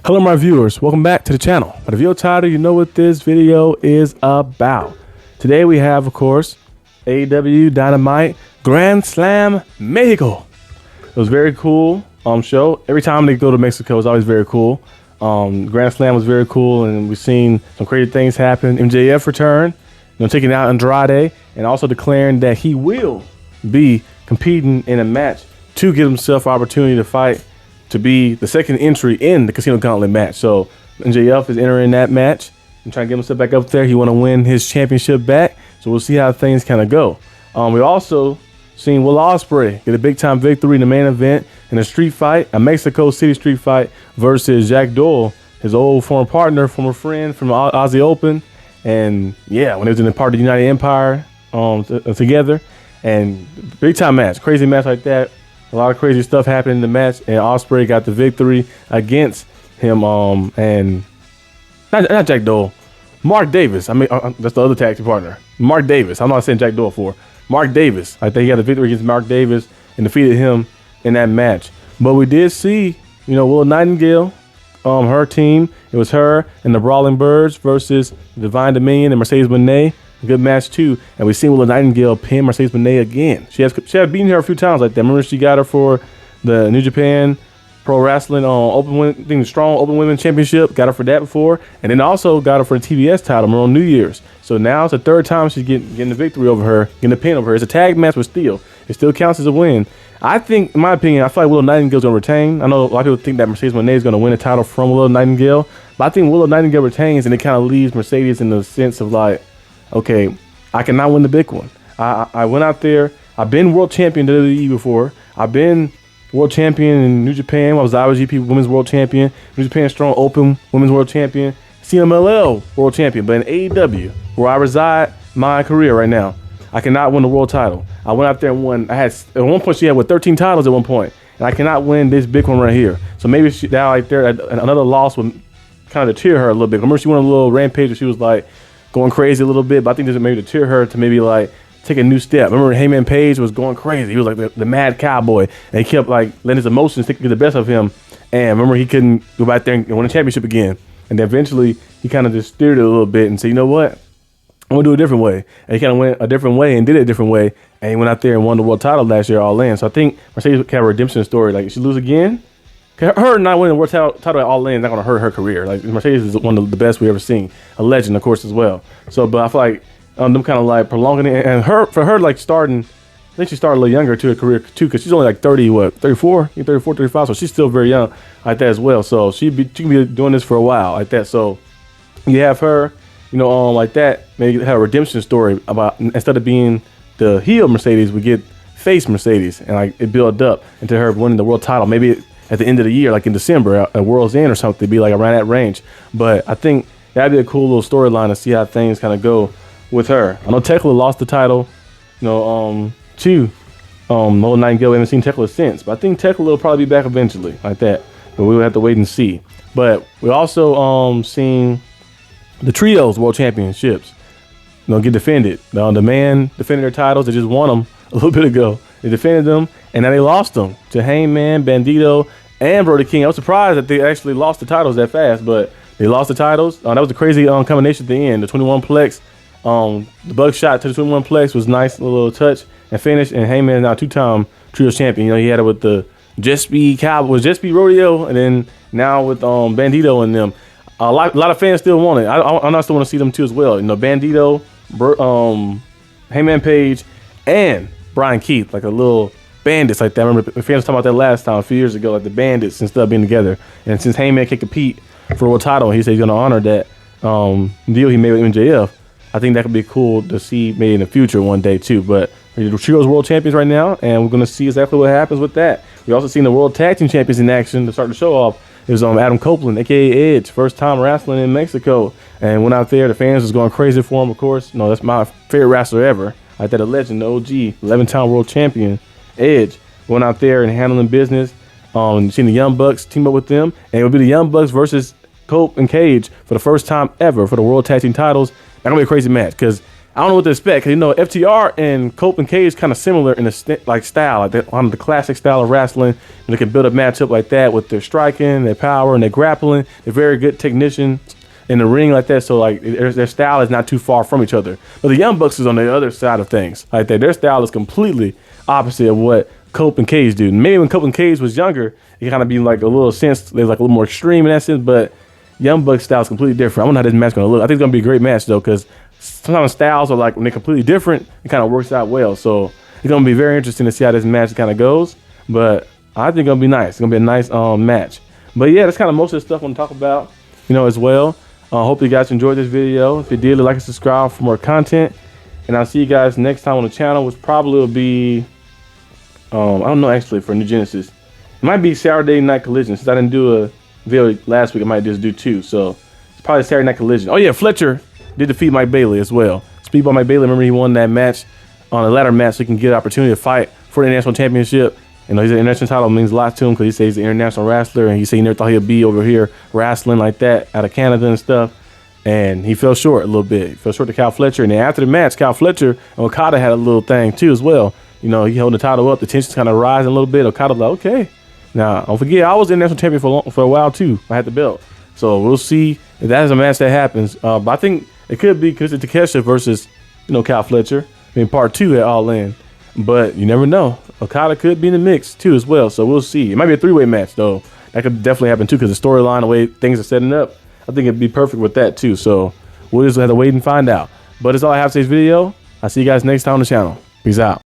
Hello my viewers, welcome back to the channel. By the video title, you know what this video is about. Today we have, of course, aewdynamite Grand Slam Mexico. It was very cool show. Every time they go to Mexico, it's always very cool. Grand Slam was very cool, and we've seen some crazy things happen. MJF returned, taking out Andrade, and also declaring that he will be competing in a match to give himself opportunity to fight to be the second entry in the Casino Gauntlet match. So MJF is entering that match and trying to get himself back up there. He want to win his championship back. So we'll see how things kind of go. We also seen Willow get a big time victory in the main event in a street fight, a Mexico City street fight versus Jack Doyle, his old former partner, former friend from Aussie Open. And yeah, when they was in the part of the United Empire together, and big time match, crazy match like that. A lot of crazy stuff happened in the match, and Ospreay got the victory against him. And not Jack Doyle, Mark Davis. I mean, that's the other tag team partner, Mark Davis. I'm not saying Jack Doyle for Mark Davis. I think he got the victory against Mark Davis and defeated him in that match. But we did see, Willow Nightingale, her team. It was her and the Brawling Birds versus Divine Dominion and Mercedes Moné. A good match too, and we've seen Willow Nightingale pin Mercedes Moné again. She had beaten her a few times like that. Remember, she got her for the New Japan Pro Wrestling the Strong Open Women Championship. Got her for that before, and then also got her for the TBS title on New Year's. So now it's the third time she's getting the victory over her, getting the pin over her. It's a tag match, but still, it still counts as a win. I think, in my opinion, I feel like Willow Nightingale's gonna retain. I know a lot of people think that Mercedes Moné is gonna win the title from Willow Nightingale, but I think Willow Nightingale retains, and it kind of leaves Mercedes in the sense of like, okay, I cannot win the big one. I went out there. I've been world champion in WWE before. I've been world champion in New Japan. I was the IWGP Women's World Champion, New Japan Strong Open Women's World Champion, CMLL World Champion. But in AEW, where I reside my career right now, I cannot win the world title. I went out there and won. At one point, she had 13 titles at one point, and I cannot win this big one right here. So maybe that right there, another loss would kind of deter her a little bit. Remember, she went on a little rampage where she was like going crazy a little bit, but I think this would maybe deter her to maybe like take a new step. Remember, Hangman Page was going crazy. He was like the mad cowboy, and he kept like letting his emotions get the best of him. And remember, he couldn't go back there and win a championship again. And then eventually, he kind of just steered it a little bit and said, you know what, I'm gonna do it a different way. And he kind of went a different way and did it a different way. And he went out there and won the world title last year, All In. So I think Mercedes can have a redemption story. Like, if she lose again, her not winning the world title at All In is not going to hurt her career. Like, Mercedes is one of the best we've ever seen. A legend, of course, as well. So, but I feel like them kind of like prolonging it. And for her, like starting, I think she started a little younger to her career too, because she's only like 34, 35. So she's still very young like that as well. So she can be doing this for a while like that. So you have her, like that, maybe have a redemption story about, instead of being the heel Mercedes, we get face Mercedes, and like it built up into her winning the world title. Maybe at the end of the year, like in December, at World's End or something, to be like around that range. But I think that'd be a cool little storyline to see how things kind of go with her. I know Tekla lost the title, to Willow Nightingale. We haven't seen Tekla since, but I think Tekla will probably be back eventually, like that. But we'll have to wait and see. But we also seen the Trios World Championships, get defended. The man defended their titles. They just won them a little bit ago. They defended them, and now they lost them to Hangman, Bandido, and Brodie King. I was surprised that they actually lost the titles that fast, but they lost the titles. That was a crazy combination at the end. The 21 plex, the bug shot to the 21 plex was nice, a little touch and finish. And Hangman is now two-time Trios champion. He had it with the Just Speed Rodeo, and then now with Bandido and them. A lot of fans still want it. I still want to see them too as well. Bandido, Hangman Page, and Brian Keith, like a little bandits like that. I remember the fans talking about that last time, a few years ago, like the bandits and stuff being together. And since Hangman can compete for a world title, he said he's going to honor that deal he made with MJF. I think that could be cool to see maybe in the future one day too. But the Trios World Champions right now, and we're going to see exactly what happens with that. We also seen the World Tag Team Champions in action to start the show off. It was Adam Copeland, aka Edge, first time wrestling in Mexico, and went out there. The fans was going crazy for him, of course. That's my favorite wrestler ever. Like that, a legend, the OG, 11-time world champion, Edge, went out there and handling business. Seen the Young Bucks team up with them, and it would be the Young Bucks versus Cope and Cage for the first time ever for the World Tag Team titles. That's gonna be a crazy match, because I don't know what to expect. Cause you know, FTR and Cope and Cage kind of similar in the like style, like on the classic style of wrestling. And they can build a matchup like that with their striking, their power, and their grappling. They're very good technicians in the ring like that. So like their style is not too far from each other. But the Young Bucks is on the other side of things. Like that, their style is completely opposite of what Cope and Cage do. Maybe when Cope and Cage was younger, it kind of be like a little sense. There's like a little more extreme in that sense, but Young Bucks style is completely different. I wonder how this match is gonna look. I think it's gonna be a great match though, because sometimes styles are like when they're completely different, it kind of works out well. So it's gonna be very interesting to see how this match kind of goes. But I think it's gonna be nice. It's gonna be a nice match. But yeah, that's kind of most of the stuff I want to talk about, you know, as well. Hope you guys enjoyed this video. If you did, like and subscribe for more content. And I'll see you guys next time on the channel, which probably will be, I don't know actually for New Genesis. It might be Saturday Night Collision. Since I didn't do a video last week, I might just do 2. So it's probably Saturday Night Collision. Oh yeah, Fletcher did defeat Mike Bailey as well. Speedball Mike Bailey, remember he won that match on a ladder match so he can get an opportunity to fight for the international championship. You know, he's an international title means a lot to him because he says he's an international wrestler, and he said he never thought he'd be over here wrestling like that out of Canada and stuff. And he fell short a little bit. He fell short to Cal Fletcher. And then after the match, Cal Fletcher and Okada had a little thing too as well. You know, he held the title up. The tension's kind of rising a little bit. Okada's like, okay. Now, don't forget, I was international champion for a while too. I had the belt. So we'll see if that is a match that happens. But I think it could be Kazuchika Takeshita versus, you know, Cal Fletcher. I mean, part 2 at All In. But you never know. Okada could be in the mix too as well. So we'll see. It might be a 3-way match though. That could definitely happen too because the storyline, the way things are setting up, I think it'd be perfect with that too. So we'll just have to wait and find out. But that's all I have for today's video. I'll see you guys next time on the channel. Peace out.